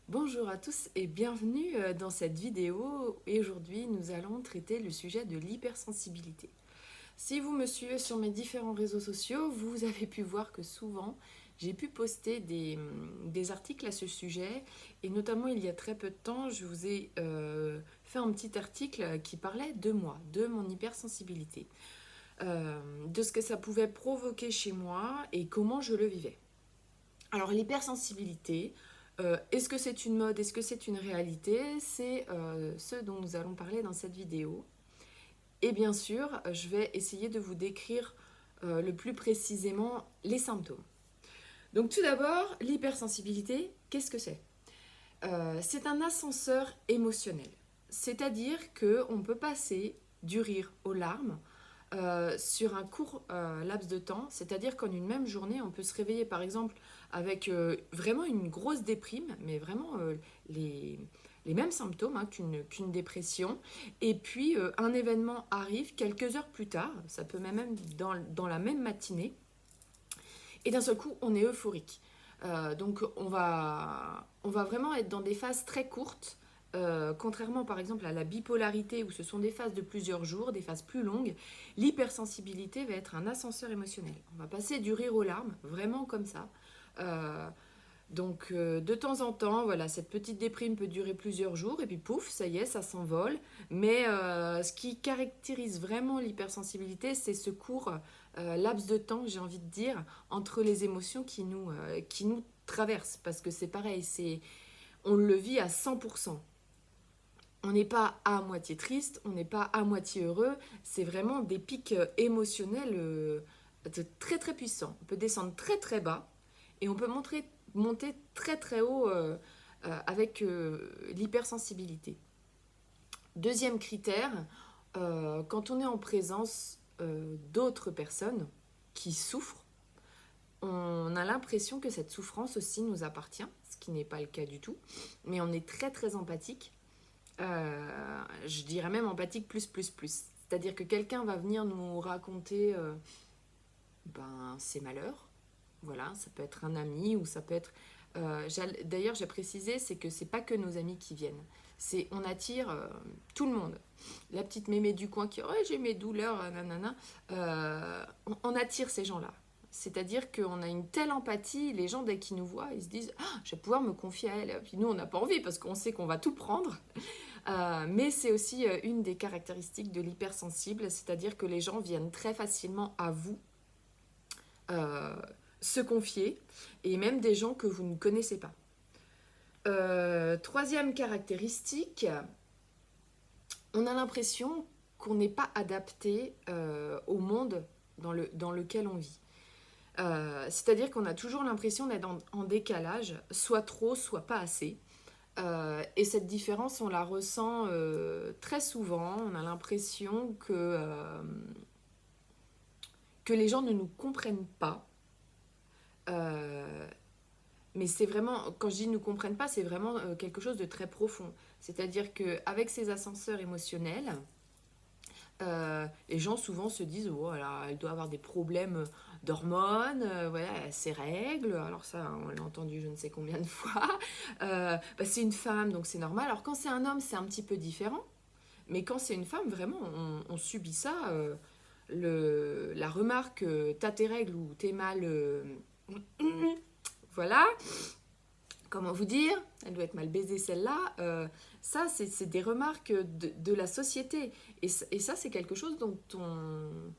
Bonjour à tous et bienvenue dans cette vidéo. Et aujourd'hui, nous allons traiter le sujet de l'hypersensibilité. Si vous me suivez sur mes différents réseaux sociaux, vous avez pu voir que souvent, j'ai pu poster des articles à ce sujet. Et notamment, il y a très peu de temps, je vous ai fait un petit article qui parlait de moi, de mon hypersensibilité, de ce que ça pouvait provoquer chez moi et comment je le vivais. Alors l'hypersensibilité, est-ce que c'est une mode, est-ce que c'est une réalité? C'est ce dont nous allons parler dans cette vidéo. Et bien sûr, je vais essayer de vous décrire le plus précisément les symptômes. Donc tout d'abord, l'hypersensibilité, qu'est-ce que c'est? C'est un ascenseur émotionnel. C'est-à-dire qu'on peut passer du rire aux larmes sur un court laps de temps, c'est-à-dire qu'en une même journée, on peut se réveiller par exemple avec vraiment une grosse déprime, mais vraiment les, les mêmes symptômes hein, qu'une dépression, et puis un événement arrive quelques heures plus tard, ça peut même être dans la même matinée, et d'un seul coup, on est euphorique. Donc on va vraiment être dans des phases très courtes, contrairement par exemple à la bipolarité où ce sont des phases de plusieurs jours, des phases plus longues. L'hypersensibilité va être un ascenseur émotionnel. On va passer du rire aux larmes, vraiment comme ça. Euh, de temps en temps, voilà, cette petite déprime peut durer plusieurs jours et puis pouf, ça y est, ça s'envole. Mais ce qui caractérise vraiment l'hypersensibilité, c'est ce court laps de temps, j'ai envie de dire, entre les émotions qui nous traversent. Parce que c'est pareil, on le vit à 100%. On n'est pas à moitié triste, on n'est pas à moitié heureux. C'est vraiment des pics émotionnels très très puissants. On peut descendre très très bas et on peut monter très très haut avec l'hypersensibilité. Deuxième critère, quand on est en présence d'autres personnes qui souffrent, on a l'impression que cette souffrance aussi nous appartient, ce qui n'est pas le cas du tout, mais on est très très empathique. Je dirais même empathique plus plus plus. C'est-à-dire que quelqu'un va venir nous raconter ses malheurs. Voilà, ça peut être un ami ou ça peut être. D'ailleurs, j'ai précisé, c'est que c'est pas que nos amis qui viennent. On attire tout le monde. La petite mémé du coin qui, oh, j'ai mes douleurs, nanana. On attire ces gens-là. C'est-à-dire qu'on a une telle empathie, les gens dès qu'ils nous voient, ils se disent, ah, je vais pouvoir me confier à elle. Et puis nous, on n'a pas envie parce qu'on sait qu'on va tout prendre. Mais c'est aussi une des caractéristiques de l'hypersensible, c'est-à-dire que les gens viennent très facilement à vous euh, se confier, et même des gens que vous ne connaissez pas. Troisième caractéristique, on a l'impression qu'on n'est pas adapté au monde dans lequel on vit. C'est-à-dire qu'on a toujours l'impression d'être en décalage, soit trop, soit pas assez. Et cette différence, on la ressent très souvent. On a l'impression que les gens ne nous comprennent pas. Euh, mais c'est vraiment, quand je dis ne comprennent pas, c'est vraiment quelque chose de très profond. C'est-à-dire qu'avec ces ascenseurs émotionnels, les gens souvent se disent oh, elle doit avoir des problèmes d'hormones, voilà, ses règles. Alors ça, on l'a entendu je ne sais combien de fois. C'est une femme, donc c'est normal. Alors quand c'est un homme, c'est un petit peu différent. Mais quand c'est une femme, vraiment, on subit ça. La remarque t'as tes règles ou t'es mal. Voilà. Comment vous dire? Elle doit être mal baisée celle-là. Ça, c'est des remarques de la société. Et ça, c'est quelque chose dont on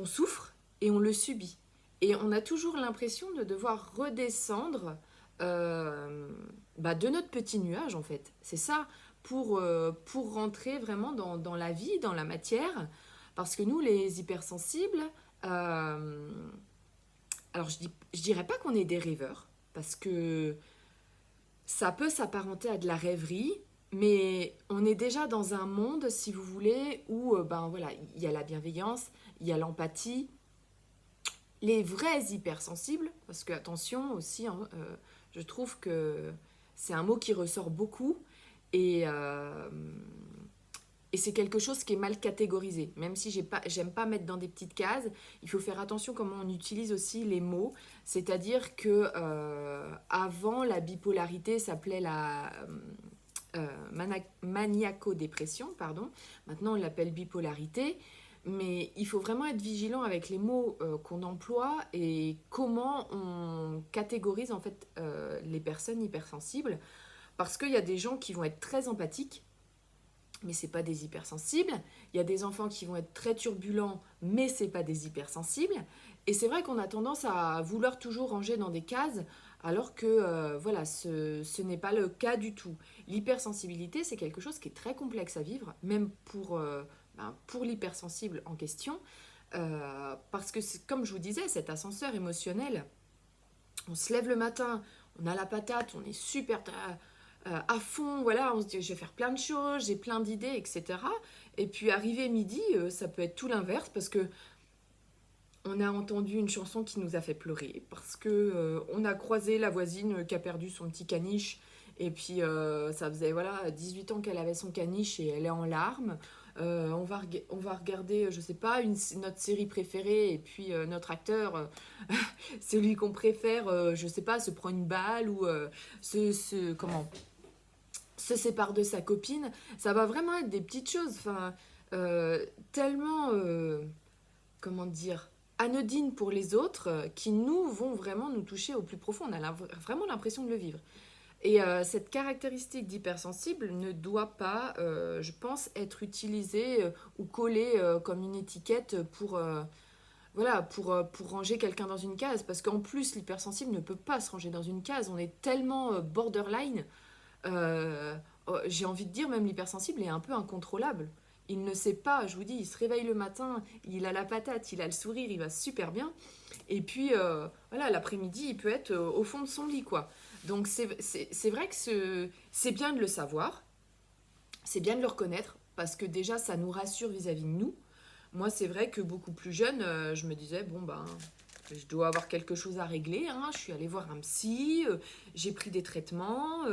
souffre et on le subit. Et on a toujours l'impression de devoir redescendre de notre petit nuage, en fait. C'est ça, pour rentrer vraiment dans la vie, dans la matière. Parce que nous, les hypersensibles, euh, alors je dirais pas qu'on est des rêveurs, parce que ça peut s'apparenter à de la rêverie, mais on est déjà dans un monde, si vous voulez, où voilà, il y a la bienveillance, il y a l'empathie, les vrais hypersensibles, parce que attention aussi, hein, je trouve que c'est un mot qui ressort beaucoup et, Et c'est quelque chose qui est mal catégorisé. Même si j'aime pas mettre dans des petites cases, il faut faire attention comment on utilise aussi les mots. C'est-à-dire que avant, la bipolarité s'appelait la maniaco-dépression, pardon. Maintenant, on l'appelle bipolarité. Mais il faut vraiment être vigilant avec les mots qu'on emploie et comment on catégorise en fait les personnes hypersensibles. Parce qu'il y a des gens qui vont être très empathiques, mais c'est pas des hypersensibles. Il y a des enfants qui vont être très turbulents, mais c'est pas des hypersensibles. Et c'est vrai qu'on a tendance à vouloir toujours ranger dans des cases, alors que voilà, ce n'est pas le cas du tout. L'hypersensibilité, c'est quelque chose qui est très complexe à vivre, même pour l'hypersensible en question, parce que comme je vous disais, cet ascenseur émotionnel, on se lève le matin, on a la patate, on est super à fond, voilà, on se dit je vais faire plein de choses, j'ai plein d'idées, etc. Et puis arrivé midi, ça peut être tout l'inverse parce que on a entendu une chanson qui nous a fait pleurer, parce que on a croisé la voisine qui a perdu son petit caniche, et puis ça faisait voilà 18 ans qu'elle avait son caniche et elle est en larmes. On va regarder, je sais pas, notre série préférée, et puis notre acteur, celui qu'on préfère, je sais pas, se prend une balle ou se sépare de sa copine. Ça va vraiment être des petites choses, enfin, tellement, comment dire, anodines pour les autres, qui nous vont vraiment nous toucher au plus profond. On a vraiment l'impression de le vivre. Et cette caractéristique d'hypersensible ne doit pas, je pense, être utilisée ou collée comme une étiquette voilà, pour ranger quelqu'un dans une case. Parce qu'en plus, l'hypersensible ne peut pas se ranger dans une case. On est tellement borderline. J'ai envie de dire, même l'hypersensible est un peu incontrôlable. Il ne sait pas, je vous dis, il se réveille le matin, il a la patate, il a le sourire, il va super bien. Et puis, voilà, l'après-midi, il peut être au fond de son lit, quoi. Donc, c'est vrai que c'est bien de le savoir, c'est bien de le reconnaître, parce que déjà, ça nous rassure vis-à-vis de nous. Moi, c'est vrai que beaucoup plus jeune, je me disais, bon, ben, je dois avoir quelque chose à régler, hein. Je suis allée voir un psy, j'ai pris des traitements,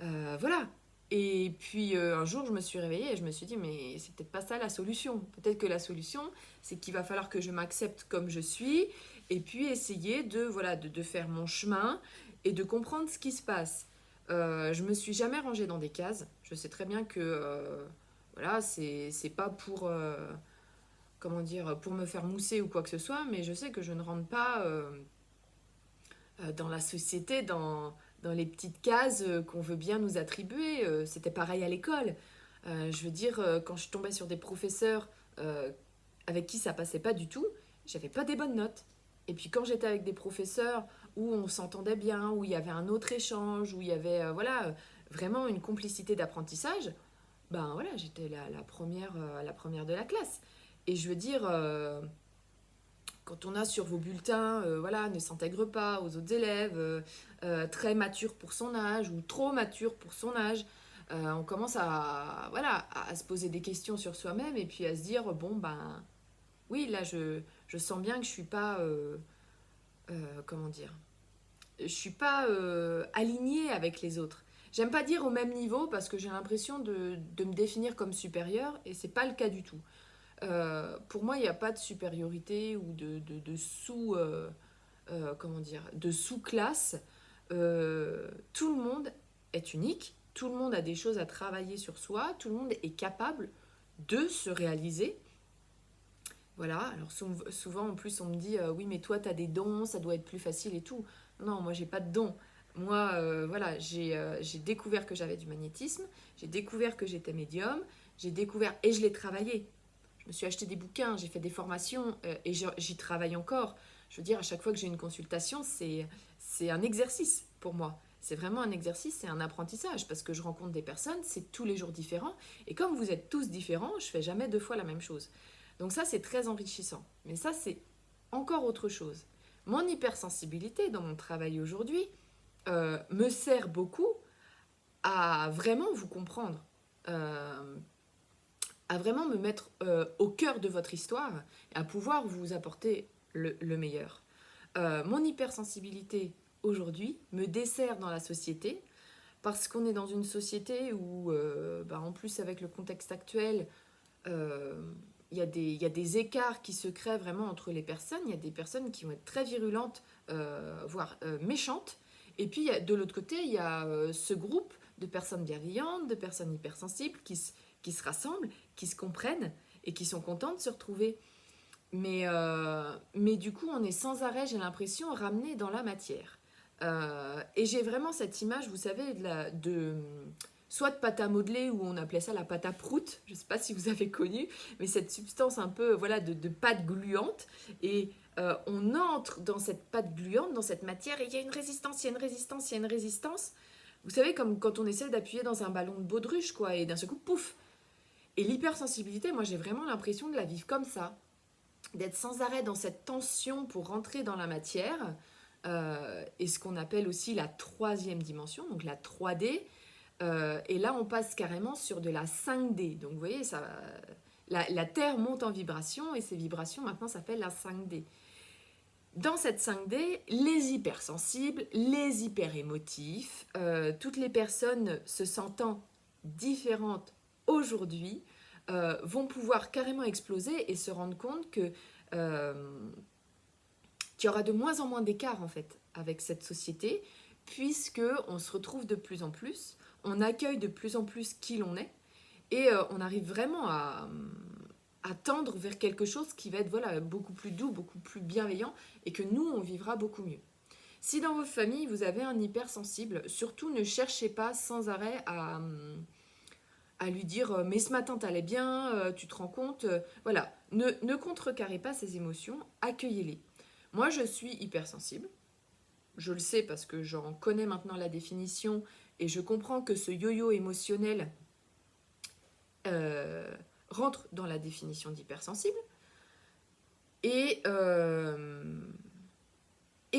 voilà. Et puis un jour, je me suis réveillée et je me suis dit, mais c'est peut-être pas ça la solution. Peut-être que la solution, c'est qu'il va falloir que je m'accepte comme je suis et puis essayer voilà, de faire mon chemin et de comprendre ce qui se passe. Je me suis jamais rangée dans des cases. Je sais très bien que voilà, c'est pas pour, comment dire, pour me faire mousser ou quoi que ce soit, mais je sais que je ne rentre pas dans la société, dans les petites cases qu'on veut bien nous attribuer. C'était pareil à l'école. Je veux dire, quand je tombais sur des professeurs avec qui ça passait pas du tout, j'avais pas des bonnes notes. Et puis quand j'étais avec des professeurs où on s'entendait bien, où il y avait un autre échange, où il y avait voilà, vraiment une complicité d'apprentissage, ben voilà, j'étais la première de la classe. Et je veux dire, quand on a sur vos bulletins, voilà, ne s'intègre pas aux autres élèves, très mature pour son âge ou trop mature pour son âge, on commence voilà, à se poser des questions sur soi-même et puis à se dire, bon, ben, oui, là, je sens bien que je suis pas, comment dire, je suis pas alignée avec les autres. J'aime pas dire au même niveau parce que j'ai l'impression de me définir comme supérieure et c'est pas le cas du tout. Pour moi, il n'y a pas de supériorité ou de sous, comment dire, de sous-classe. Tout le monde est unique, tout le monde a des choses à travailler sur soi, tout le monde est capable de se réaliser. Voilà, alors souvent en plus on me dit oui mais toi tu as des dons, ça doit être plus facile et tout. Non, moi j'ai pas de dons. Moi voilà, j'ai découvert que j'avais du magnétisme, j'ai découvert que j'étais médium, j'ai découvert et je l'ai travaillé. Je me suis acheté des bouquins, j'ai fait des formations et j'y travaille encore. Je veux dire, à chaque fois que j'ai une consultation, c'est un exercice pour moi. C'est vraiment un exercice, c'est un apprentissage parce que je rencontre des personnes, c'est tous les jours différent. Et comme vous êtes tous différents, je fais jamais deux fois la même chose. Donc ça, c'est très enrichissant. Mais ça, c'est encore autre chose. Mon hypersensibilité dans mon travail aujourd'hui me sert beaucoup à vraiment vous comprendre. À vraiment me mettre au cœur de votre histoire et à pouvoir vous apporter le meilleur. Mon hypersensibilité aujourd'hui me dessert dans la société parce qu'on est dans une société où, en plus avec le contexte actuel, euh, il y a des écarts qui se créent vraiment entre les personnes. Il y a des personnes qui vont être très virulentes, voire méchantes. Et puis de l'autre côté, il y a ce groupe de personnes bienveillantes, de personnes hypersensibles qui se rassemblent, qui se comprennent et qui sont contentes de se retrouver. Mais du coup, on est sans arrêt, j'ai l'impression, ramené dans la matière. Et j'ai vraiment cette image, vous savez, soit de pâte à modeler, où on appelait ça la pâte à prout, je ne sais pas si vous avez connu, mais cette substance un peu voilà, de pâte gluante. Et on entre dans cette pâte gluante, dans cette matière, et il y a une résistance, il y a une résistance, il y a une résistance. Vous savez, comme quand on essaie d'appuyer dans un ballon de baudruche, quoi, et d'un seul coup, pouf. Et l'hypersensibilité, moi j'ai vraiment l'impression de la vivre comme ça, d'être sans arrêt dans cette tension pour rentrer dans la matière, et ce qu'on appelle aussi la troisième dimension, donc la 3D. Et là, on passe carrément sur de la 5D. Donc, vous voyez, la Terre monte en vibration et ces vibrations, maintenant, s'appellent la 5D. Dans cette 5D, les hypersensibles, les hyperémotifs, toutes les personnes se sentant différentes aujourd'hui, vont pouvoir carrément exploser et se rendre compte qu'il y aura de moins en moins d'écart en fait avec cette société, puisque on se retrouve de plus en plus, on accueille de plus en plus qui l'on est, et on arrive vraiment à tendre vers quelque chose qui va être voilà, beaucoup plus doux, beaucoup plus bienveillant, et que nous, on vivra beaucoup mieux. Si dans votre famille, vous avez un hypersensible, surtout ne cherchez pas sans arrêt à lui dire mais ce matin t'allais bien, tu te rends compte, voilà, ne contrecarrez pas ces émotions, accueillez-les. Moi je suis hypersensible, je le sais parce que j'en connais maintenant la définition et je comprends que ce yo-yo émotionnel rentre dans la définition d'hypersensible. Et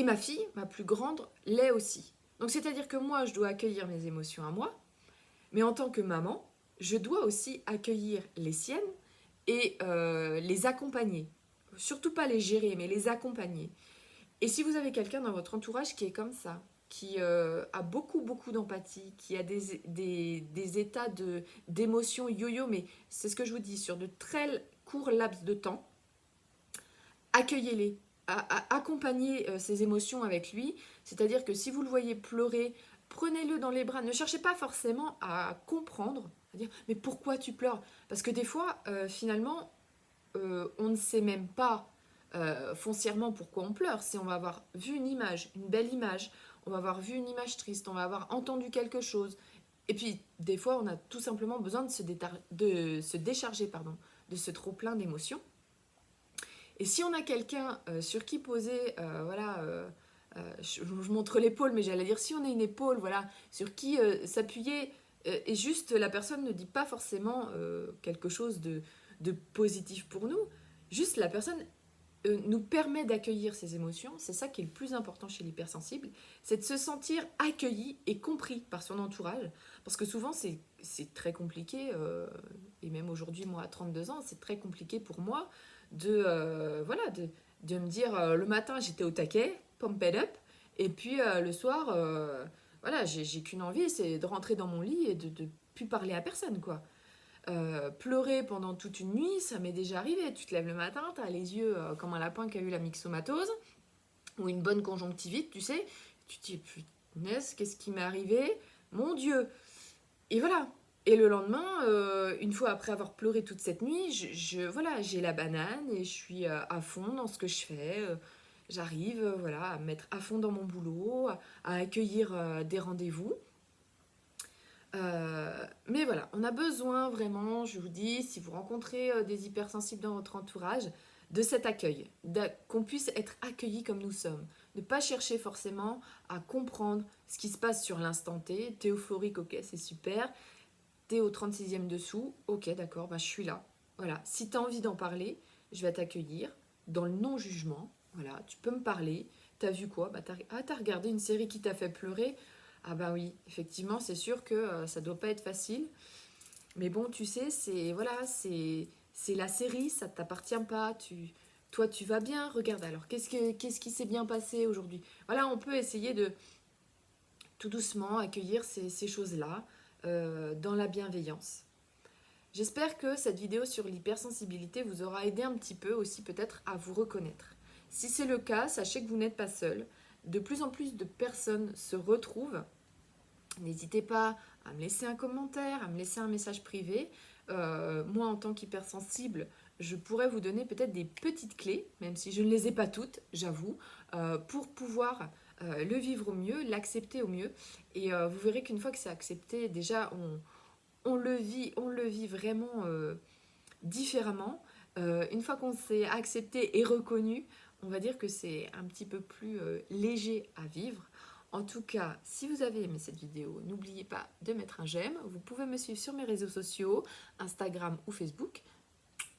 ma fille, ma plus grande, l'est aussi. Donc c'est-à-dire que moi je dois accueillir mes émotions à moi, mais en tant que maman, je dois aussi accueillir les siennes et les accompagner. Surtout pas les gérer, mais les accompagner. Et si vous avez quelqu'un dans votre entourage qui est comme ça, qui a beaucoup d'empathie, qui a des états d'émotion yo-yo, mais c'est ce que je vous dis, sur de très courts laps de temps, accueillez-les, accompagnez ces émotions avec lui. C'est-à-dire que si vous le voyez pleurer, prenez-le dans les bras. Ne cherchez pas forcément à comprendre, à dire mais pourquoi tu pleures? Parce que des fois, finalement, on ne sait même pas foncièrement pourquoi on pleure. Si on va avoir vu une image, une belle image, on va avoir vu une image triste, on va avoir entendu quelque chose. Et puis, des fois, on a tout simplement besoin de se décharger de ce trop-plein d'émotions. Et si on a quelqu'un sur qui poser, je montre l'épaule, mais j'allais dire si on a une épaule, voilà, sur qui s'appuyer, et juste la personne ne dit pas forcément quelque chose de positif pour nous, juste la personne nous permet d'accueillir ses émotions, c'est ça qui est le plus important chez l'hypersensible, c'est de se sentir accueilli et compris par son entourage, parce que souvent c'est très compliqué, et même aujourd'hui, moi à 32 ans, c'est très compliqué pour moi de me dire le matin j'étais au taquet, pumped up, et puis le soir, voilà, j'ai qu'une envie, c'est de rentrer dans mon lit et de plus parler à personne, quoi. Pleurer pendant toute une nuit, ça m'est déjà arrivé. Tu te lèves le matin, t'as les yeux comme un lapin qui a eu la myxomatose ou une bonne conjonctivite, tu sais. Tu te dis, punaise, qu'est-ce qui m'est arrivé? Mon Dieu! Et voilà. Et le lendemain, une fois après avoir pleuré toute cette nuit, voilà, j'ai la banane et je suis à fond dans ce que je fais. J'arrive voilà, à me mettre à fond dans mon boulot, à accueillir des rendez-vous. Mais voilà, on a besoin vraiment, je vous dis, si vous rencontrez des hypersensibles dans votre entourage, de cet accueil, qu'on puisse être accueillis comme nous sommes. Ne pas chercher forcément à comprendre ce qui se passe sur l'instant T. T'es euphorique, ok, c'est super. T'es au 36e dessous, ok, d'accord, bah, je suis là. Voilà, si t'as envie d'en parler, je vais t'accueillir dans le non-jugement. Voilà, tu peux me parler. T'as vu quoi? Bah, t'as regardé une série qui t'a fait pleurer? Ah bah oui, effectivement, c'est sûr que ça doit pas être facile. Mais bon, tu sais, c'est la série, ça ne t'appartient pas. Toi, tu vas bien. Regarde alors, qu'est-ce qui s'est bien passé aujourd'hui? Voilà, on peut essayer tout doucement accueillir ces choses-là dans la bienveillance. J'espère que cette vidéo sur l'hypersensibilité vous aura aidé un petit peu aussi peut-être à vous reconnaître. Si c'est le cas, sachez que vous n'êtes pas seul. De plus en plus de personnes se retrouvent. N'hésitez pas à me laisser un commentaire, à me laisser un message privé. Moi, en tant qu'hypersensible, je pourrais vous donner peut-être des petites clés, même si je ne les ai pas toutes, j'avoue, pour pouvoir le vivre au mieux, l'accepter au mieux. Et vous verrez qu'une fois que c'est accepté, déjà, on le vit vraiment différemment. Une fois qu'on s'est accepté et reconnu, on va dire que c'est un petit peu plus léger à vivre. En tout cas, si vous avez aimé cette vidéo, n'oubliez pas de mettre un j'aime. Vous pouvez me suivre sur mes réseaux sociaux, Instagram ou Facebook.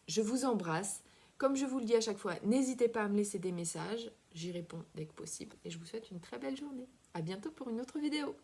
Je vous embrasse. Comme je vous le dis à chaque fois, n'hésitez pas à me laisser des messages. J'y réponds dès que possible. Et je vous souhaite une très belle journée. À bientôt pour une autre vidéo.